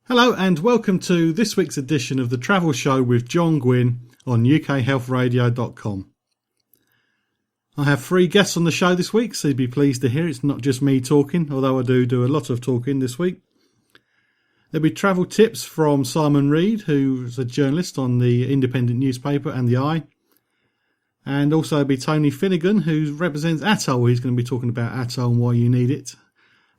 Hello and welcome to this week's edition of the Travel Show with John Guinn on ukhealthradio.com. I have 3 guests on the show this week, so you'd be pleased to hear it's not just me talking, although I do a lot of talking this week. There'll be travel tips from Simon Reed, who's a journalist on the Independent newspaper and the Eye. And also there'll be Tony Finnegan, who represents ATOL. He's going to be talking about ATOL and why you need it.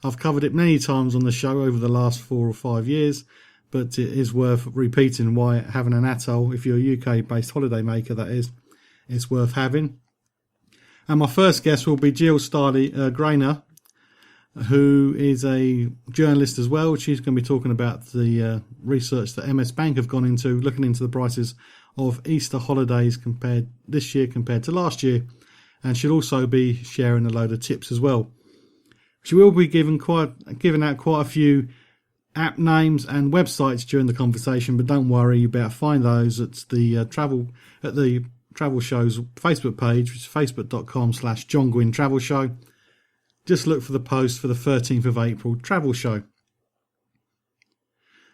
I've covered it many times on the show over the last 4 or 5 years, but it is worth repeating why having an ATOL, if you're a UK-based holiday maker, that is, it's worth having. And my first guest will be Jill Starley-Grainer, who is a journalist as well. She's going to be talking about the research that MS Bank have gone into, looking into the prices of Easter holidays this year compared to last year. And she'll also be sharing a load of tips as well. She will be giving out quite a few app names and websites during the conversation, but don't worry, you better find those at the Travel Show's Facebook page, which is facebook.com/John Guinn Travel Show. Just look for the post for the 13th of April Travel Show.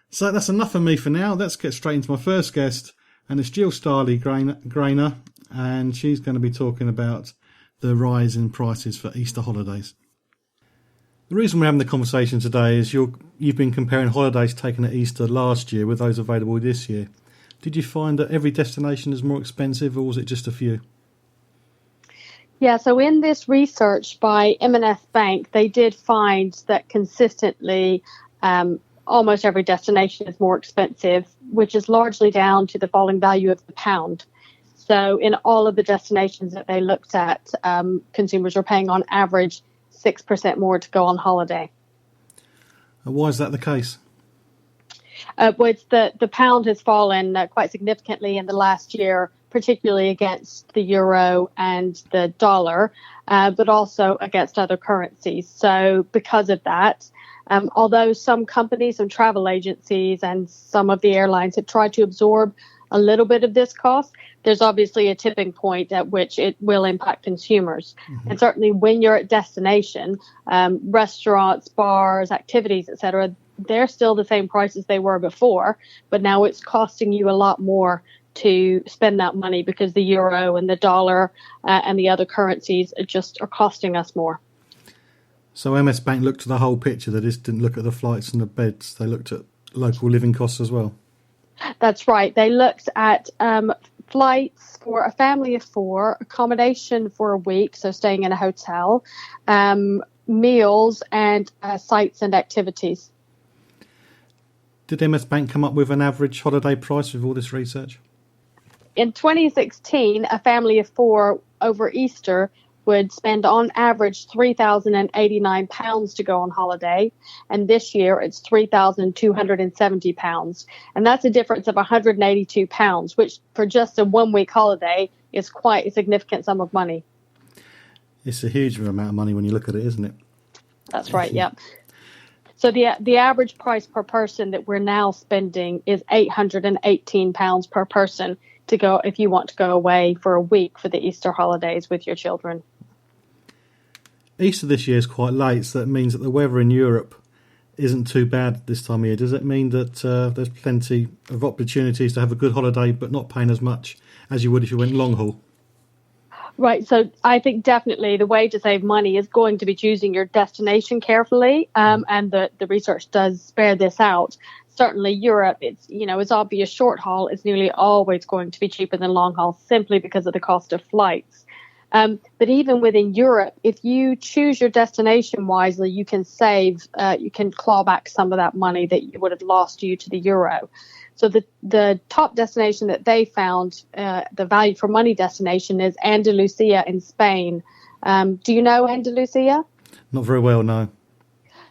So that's enough of me for now. Let's get straight into my first guest, and it's Jill Starley-Grainer, and she's going to be talking about the rise in prices for Easter holidays. The reason we're having the conversation today is you've been comparing holidays taken at Easter last year with those available this year. Did you find that every destination is more expensive, or was it just a few? Yeah, so in this research by M&S Bank, they did find that consistently almost every destination is more expensive, which is largely down to the falling value of the pound. So in all of the destinations that they looked at, consumers are paying on average 6% more to go on holiday. And why is that the case? The pound has fallen quite significantly in the last year, particularly against the euro and the dollar, but also against other currencies. So because of that, although some companies and travel agencies and some of the airlines have tried to absorb a little bit of this cost, there's obviously a tipping point at which it will impact consumers. Mm-hmm. And certainly when you're at destination, restaurants, bars, activities, etc., they're still the same prices they were before, but now it's costing you a lot more to spend that money because the euro and the dollar and the other currencies are costing us more. So MS Bank looked at the whole picture. They just didn't look at the flights and the beds. They looked at local living costs as well. That's right. They looked at flights for a family of 4, accommodation for a week, so staying in a hotel, meals and sites and activities. Did MS Bank come up with an average holiday price with all this research? In 2016, a family of 4 over Easter would spend on average £3,089 to go on holiday. And this year it's £3,270. And that's a difference of £182, which for just a 1-week holiday is quite a significant sum of money. It's a huge amount of money when you look at it, isn't it? That's right, yeah. So the average price per person that we're now spending is £818 per person to go if you want to go away for a week for the Easter holidays with your children. Easter this year is quite late, so that means that the weather in Europe isn't too bad this time of year. Does it mean that there's plenty of opportunities to have a good holiday but not paying as much as you would if you went long haul? Right. So I think definitely the way to save money is going to be choosing your destination carefully. And the research does bear this out. Certainly Europe, it's obvious short haul is nearly always going to be cheaper than long haul simply because of the cost of flights. But even within Europe, if you choose your destination wisely, you can you can claw back some of that money that you would have lost due to the euro. So the top destination that they found, the value for money destination, is Andalusia in Spain. Do you know Andalusia? Not very well, no.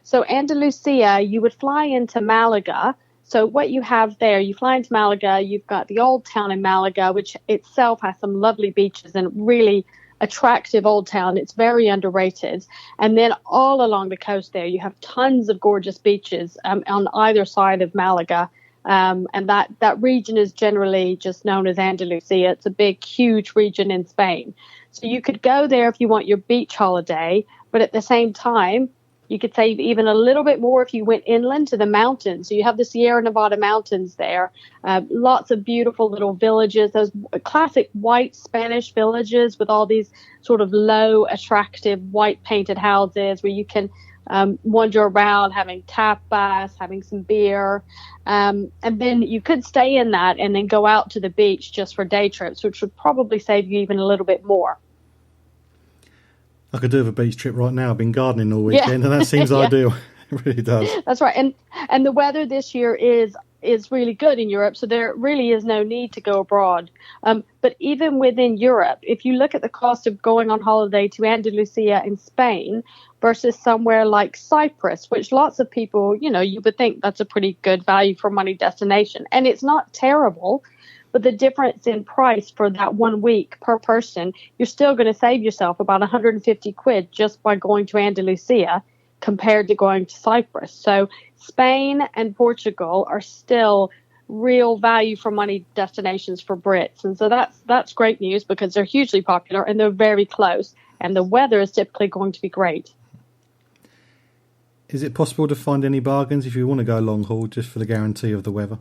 So Andalusia, you would fly into Malaga. So what you have there, you fly into Malaga, you've got the old town in Malaga, which itself has some lovely beaches and really attractive old town. It's very underrated. And then all along the coast there, you have tons of gorgeous beaches on either side of Malaga. And that region is generally just known as Andalusia. It's a big, huge region in Spain. So you could go there if you want your beach holiday, but at the same time, You could save even a little bit more if you went inland to the mountains. So you have the Sierra Nevada mountains there. Lots of beautiful little villages, those classic white Spanish villages with all these sort of low, attractive, white painted houses where you can wander around having tapas, having some beer. And then you could stay in that and then go out to the beach just for day trips, which would probably save you even a little bit more. I could do with a beach trip right now. I've been gardening all weekend, and that seems Yeah. ideal. It really does. That's right. And the weather this year is really good in Europe, so there really is no need to go abroad. But even within Europe, if you look at the cost of going on holiday to Andalusia in Spain versus somewhere like Cyprus, which lots of people, you would think that's a pretty good value for money destination. And it's not terrible. But the difference in price for that 1 week per person, you're still going to save yourself about 150 quid just by going to Andalusia compared to going to Cyprus. So Spain and Portugal are still real value for money destinations for Brits. And so that's great news because they're hugely popular and they're very close. And the weather is typically going to be great. Is it possible to find any bargains if you want to go long haul just for the guarantee of the weather?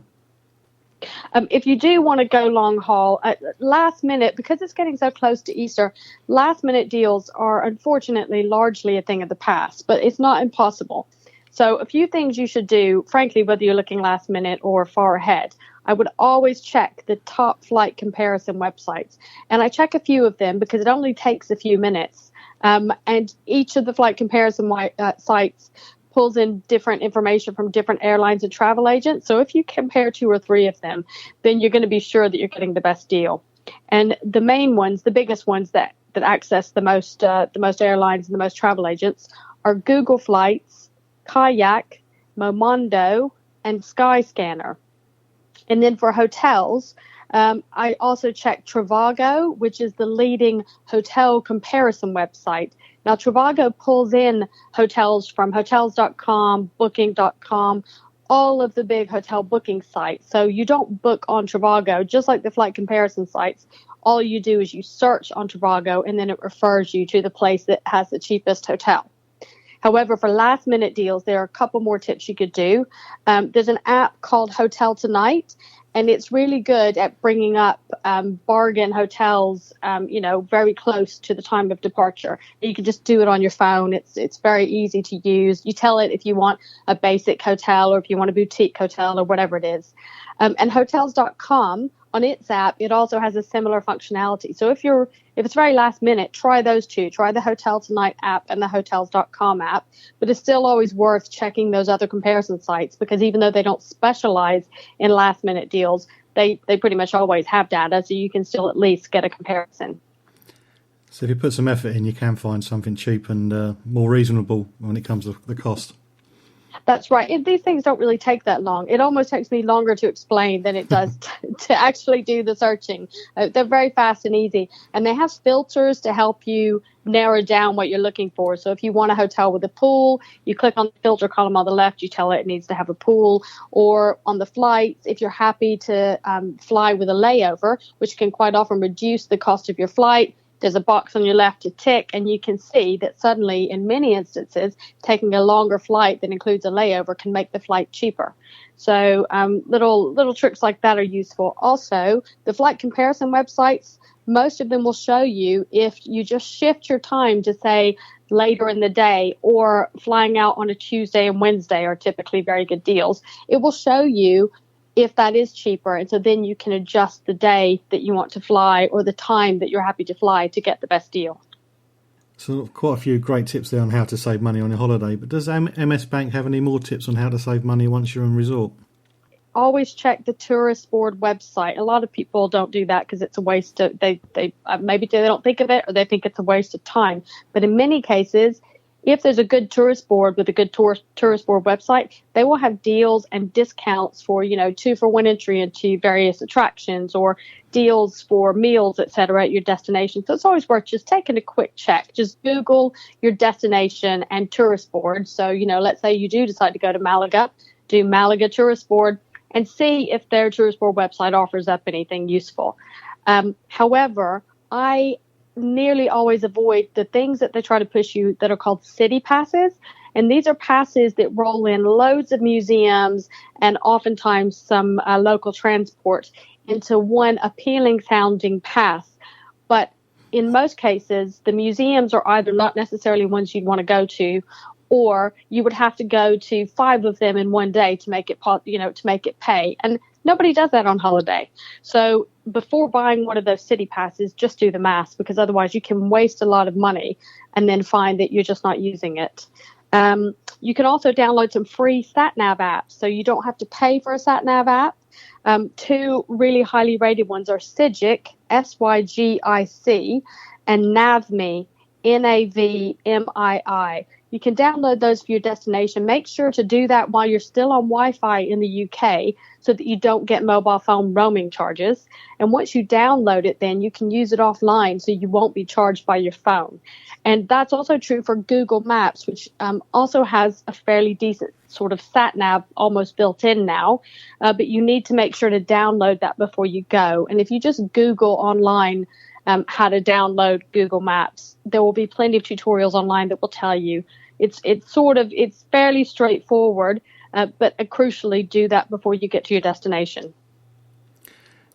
If you do want to go long haul, last minute, because it's getting so close to Easter, last minute deals are unfortunately largely a thing of the past, but it's not impossible. So a few things you should do, frankly, whether you're looking last minute or far ahead, I would always check the top flight comparison websites. And I check a few of them because it only takes a few minutes. And each of the flight comparison sites pulls in different information from different airlines and travel agents. So if you compare 2 or 3 of them, then you're going to be sure that you're getting the best deal. And the main ones, the biggest ones that access the most airlines and the most travel agents are Google Flights, Kayak, Momondo, and Skyscanner. And then for hotels, I also check Trivago, which is the leading hotel comparison website. Now, Trivago pulls in hotels from hotels.com, booking.com, all of the big hotel booking sites. So you don't book on Trivago, just like the flight comparison sites. All you do is you search on Trivago, and then it refers you to the place that has the cheapest hotel. However, for last minute deals, there are a couple more tips you could do. There's an app called Hotel Tonight, and it's really good at bringing up bargain hotels, very close to the time of departure. You can just do it on your phone. It's very easy to use. You tell it if you want a basic hotel or if you want a boutique hotel or whatever it is. And hotels.com, on its app, it also has a similar functionality. So if it's very last minute, try those two. Try the Hotel Tonight app and the hotels.com app. But it's still always worth checking those other comparison sites because even though they don't specialize in last minute deals, they pretty much always have data, so you can still at least get a comparison. So if you put some effort in, you can find something cheap and more reasonable when it comes to the cost. That's right. These things don't really take that long. It almost takes me longer to explain than it does to actually do the searching. They're very fast and easy. And they have filters to help you narrow down what you're looking for. So if you want a hotel with a pool, you click on the filter column on the left, you tell it needs to have a pool. Or on the flights, if you're happy to fly with a layover, which can quite often reduce the cost of your flight, there's a box on your left to tick, and you can see that suddenly, in many instances, taking a longer flight that includes a layover can make the flight cheaper. So little tricks like that are useful. Also, the flight comparison websites, most of them will show you if you just shift your time to, say, later in the day or flying out on a Tuesday and Wednesday are typically very good deals. It will show you if that is cheaper. And so then you can adjust the day that you want to fly or the time that you're happy to fly to get the best deal. So quite a few great tips there on how to save money on your holiday. But does MS Bank have any more tips on how to save money once you're on resort? Always check the tourist board website. A lot of people don't do that because it's a waste of, maybe they don't think of it or they think it's a waste of time. But in many cases, if there's a good tourist board with a good tourist board website, they will have deals and discounts for, 2-for-1 entry into various attractions or deals for meals, etc. at your destination. So it's always worth just taking a quick check. Just Google your destination and tourist board. So, let's say you do decide to go to Malaga, do Malaga tourist board and see if their tourist board website offers up anything useful. However, I nearly always avoid the things that they try to push you that are called city passes. And these are passes that roll in loads of museums and oftentimes some local transport into one appealing sounding pass. But in most cases, the museums are either not necessarily ones you'd want to go to, or you would have to go to 5 of them in one day to make it, to make it pay. And nobody does that on holiday. So before buying one of those city passes, just do the math, because otherwise you can waste a lot of money and then find that you're just not using it. You can also download some free sat-nav apps, so you don't have to pay for a sat-nav app. 2 really highly rated ones are Sygic, Sygic, and Navmi, Navmii. You can download those for your destination. Make sure to do that while you're still on Wi-Fi in the UK so that you don't get mobile phone roaming charges. And once you download it, then you can use it offline so you won't be charged by your phone. And that's also true for Google Maps, which also has a fairly decent sort of sat-nav almost built in now. But you need to make sure to download that before you go. And if you just Google online how to download Google Maps, there will be plenty of tutorials online that will tell you. It's fairly straightforward, but crucially do that before you get to your destination.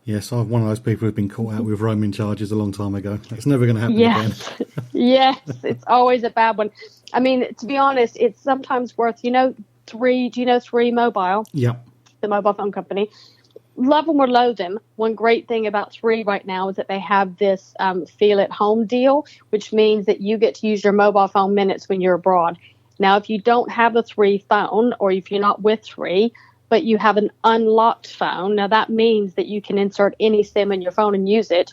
Yes, I'm one of those people who've been caught out with roaming charges a long time ago. It's never going to happen again. Yes, it's always a bad one. I mean, to be honest, it's sometimes worth, Three, do you know Three Mobile? Yeah. The mobile phone company. Love them or loathe them. One great thing about Three right now is that they have this feel at home deal, which means that you get to use your mobile phone minutes when you're abroad. Now, if you don't have a Three phone, or if you're not with Three, but you have an unlocked phone, now that means that you can insert any SIM in your phone and use it.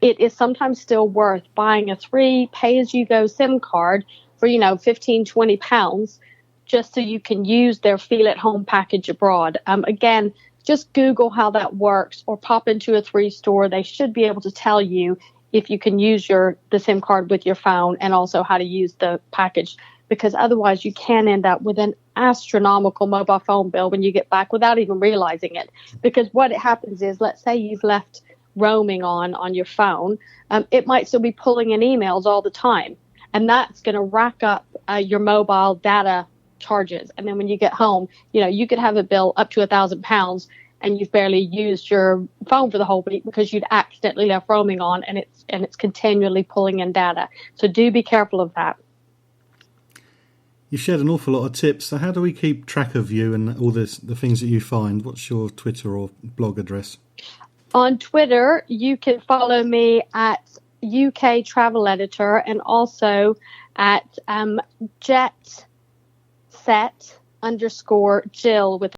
It is sometimes still worth buying a Three pay-as-you-go SIM card for, 15, 20 pounds, just so you can use their feel at home package abroad. Again, just Google how that works, or pop into a Three store. They should be able to tell you if you can use the SIM card with your phone, and also how to use the package, because otherwise you can end up with an astronomical mobile phone bill when you get back without even realizing it. Because what happens is, let's say you've left roaming on your phone, it might still be pulling in emails all the time, and that's going to rack up your mobile data charges. And then when you get home, you could have a bill up to £1,000, and you've barely used your phone for the whole week because you'd accidentally left roaming on, and it's continually pulling in data. So do be careful of that. You've shared an awful lot of tips. So how do we keep track of you and all the things that you find? What's your Twitter or blog address? On Twitter, you can follow me at UK Travel Editor, and also at jet set _Jill with